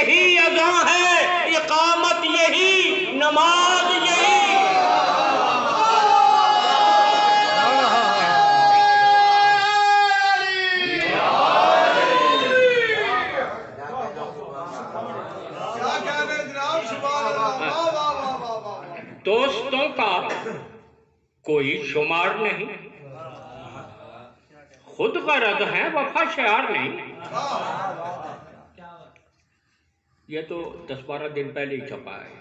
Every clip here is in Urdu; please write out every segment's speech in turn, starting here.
یہی اذان ہے، اقامت یہی، نماز یہی۔ دوستوں کا کوئی شمار نہیں، خود غرض ہیں وفا شعار نہیں۔ یہ تو 10-12 دن پہلے ہی چھپا ہے۔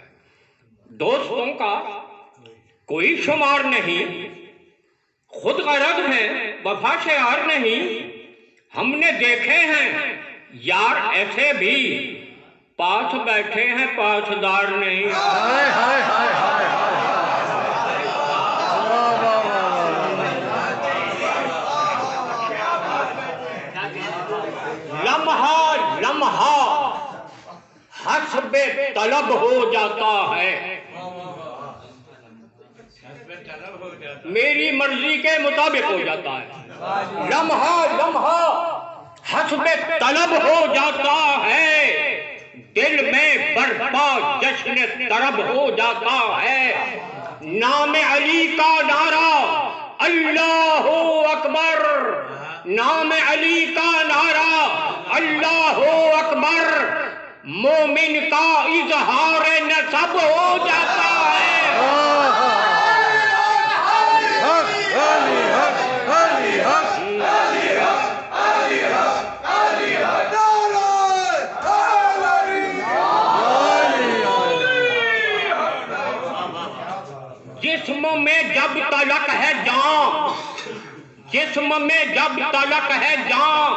دوستوں کا کوئی شمار نہیں، خود غرض ہیں وفا شعار نہیں۔ ہم نے دیکھے ہیں یار ایسے بھی، پاس بیٹھے ہیں پاسدار نہیں۔ لمحہ لمحہ حسب طلب ہو جاتا ہے، میری مرضی کے مطابق ہو جاتا ہے۔ لمحہ لمحہ حسب طلب ہو جاتا ہے، دل میں برپا جشن طرب ہو جاتا ہے۔ نام علی کا نعرہ اللہ اکبر، نام علی کا نعرہ اللہ اکبر، مومن کا اظہار نسب ہو جاتا ہے۔ جسم میں جب تلک ہے جان، جسم میں جب تلک ہے جان،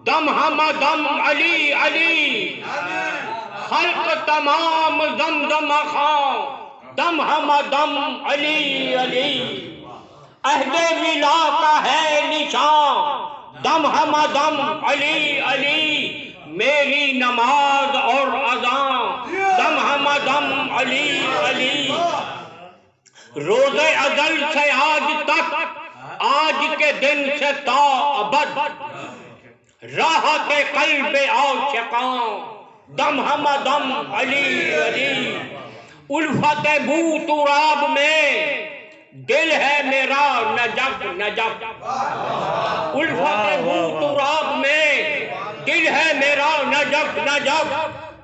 دم ہم دم علی علی، خلق تمام زمزم خاں، دم ہم دم علی علی، عہد ولا کا ہے نشان، دم ہم دم علی علی، میری نماز اور اذان، دم ہم دم علی علی۔ روز ازل سے آج تک، آج کے دن سے تا ابد، راحت قلب عاشقاں، دم ہم دم علی علی، الفت بو تراب میں دل ہے میرا نجف نجف، الفت بو تراب میں دل ہے میرا نجف نجف،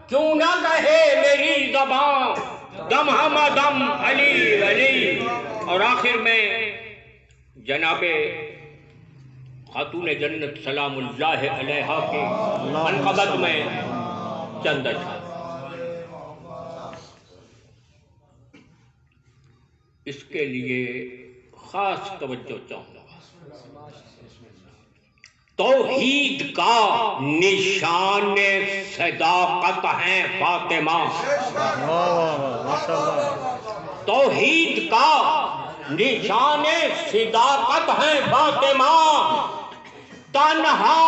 کیوں نہ کہے میری زبان، دم ہم دم علی علی۔ اور آخر میں جناب خاتون جنت سلام اللہ علیہا کے منقبت میں چند اشعار، اس کے لیے خاص توجہ چاہوں گا۔ توحید کا نشان صداقت ہے فاطمہ، توحید کا نشان صداقت ہے فاطمہ، تنہا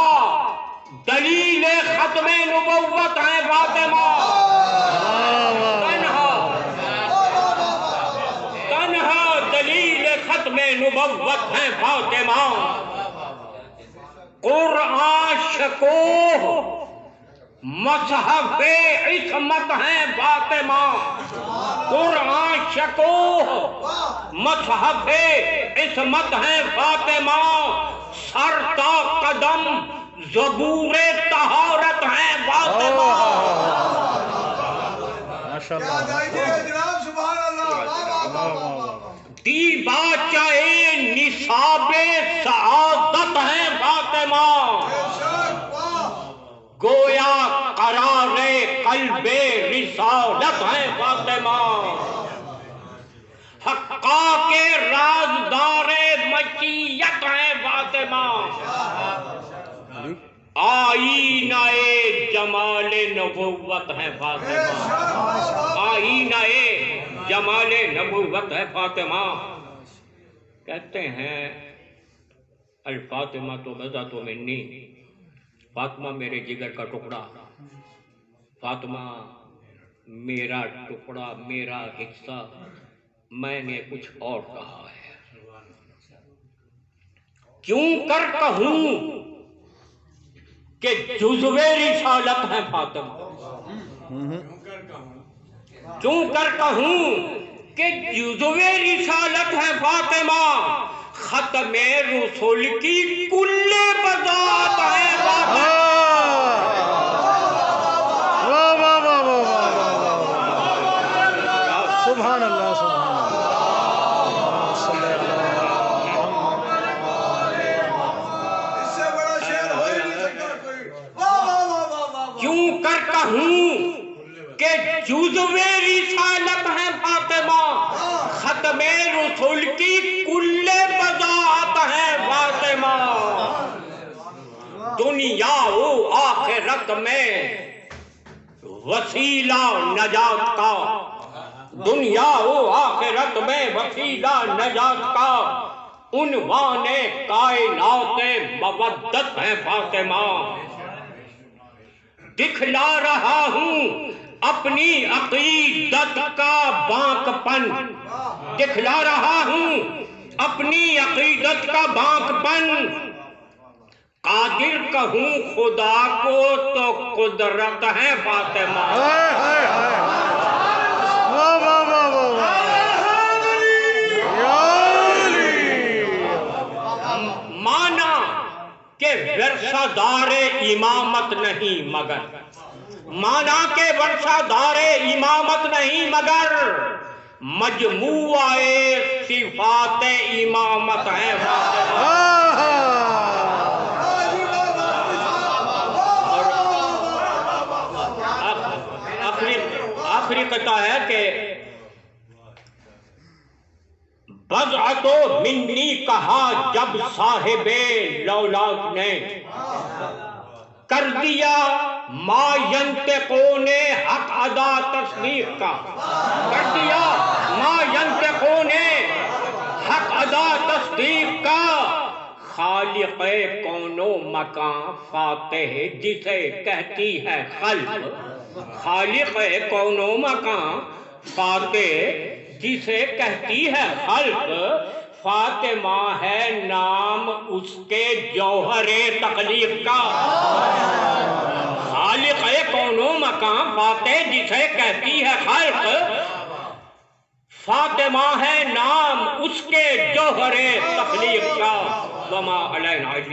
دلیل ختم نبوت ہے فاطمہ، تنہا دلیل ختم نبوت ہے فاطمہ، قرآن شکوہ مصحف عصمت ہے فاطمہ، قرآن شکوہ مصحف عصمت ہے فاطمہ، سر تا قدم زبور طہارت ہے فاطمہ۔ دیباچہ نصاب سعادت ہے فاطمہ، گویا قرار قلب رسالت ہے فاطمہ، حقا کے رازدار مشیت ہے فاطمہ، آئینہ جمال نبوت ہے فاطمہ، آئینہ جمال نبوت ہے فاطمہ۔ کہتے ہیں الفاطمہ تو بضعۃ منی، فاطمہ میرے جگر کا ٹکڑا، فاطمہ میرا ٹکڑا میرا حصہ، میں نے کچھ اور کہا ہے، کیوں کر کہوں کہ جزو رسالت ہے فاطمہ، کیوں کر کہوں کہ جزوِ رسالت ہے فاطمہ، ختم رسول کی کل بذات ہے فاطمہ۔ سبحان اللہ سبحان اللہ۔ کیوں کر کہوں کہ جزوِ رسالت ہے فاطمہ، ختم رسول کی کل بذات ہے فاطمہ۔ دنیا و آخرت میں وسیلہ نجات کا، دنیا و آخرت میں وسیلہ نجات کا، عنوان کائنات مودت ہے فاطمہ۔ دکھلا رہا ہوں اپنی عقیدت کا بانک پن، دکھلا رہا ہوں اپنی عقیدت کا بانک پن۔ قادر کہوں خدا کو تو قدرت ہے فاطمہ۔ مانا کہ ورثہ دار امامت نہیں مگر، مانا کہ ورثہ دار امامت نہیں مگر مجموعہ صفات امامت ہے فاطمہ۔ آخری قطعہ ہے کہ بضعت منی کہا جب صاحب لولاک نے، کر دیا ما ینطقون حق ادا تصدیق کا، کر دیا ما ینطقون حق ادا تصدیق کا۔ خالق کون و مکان فاتح جسے کہتی ہے خلق، خالق کون و مکان فاتح جسے کہتی ہے خلق۔ فاطمہ ہے نام اس کے جوہر تخلیق کا، خالق کون و مکان فاتح جسے کہتی ہے خلق۔ فاطمہ ہے نام اس کے جوہر تخلیق کا۔ وما علینا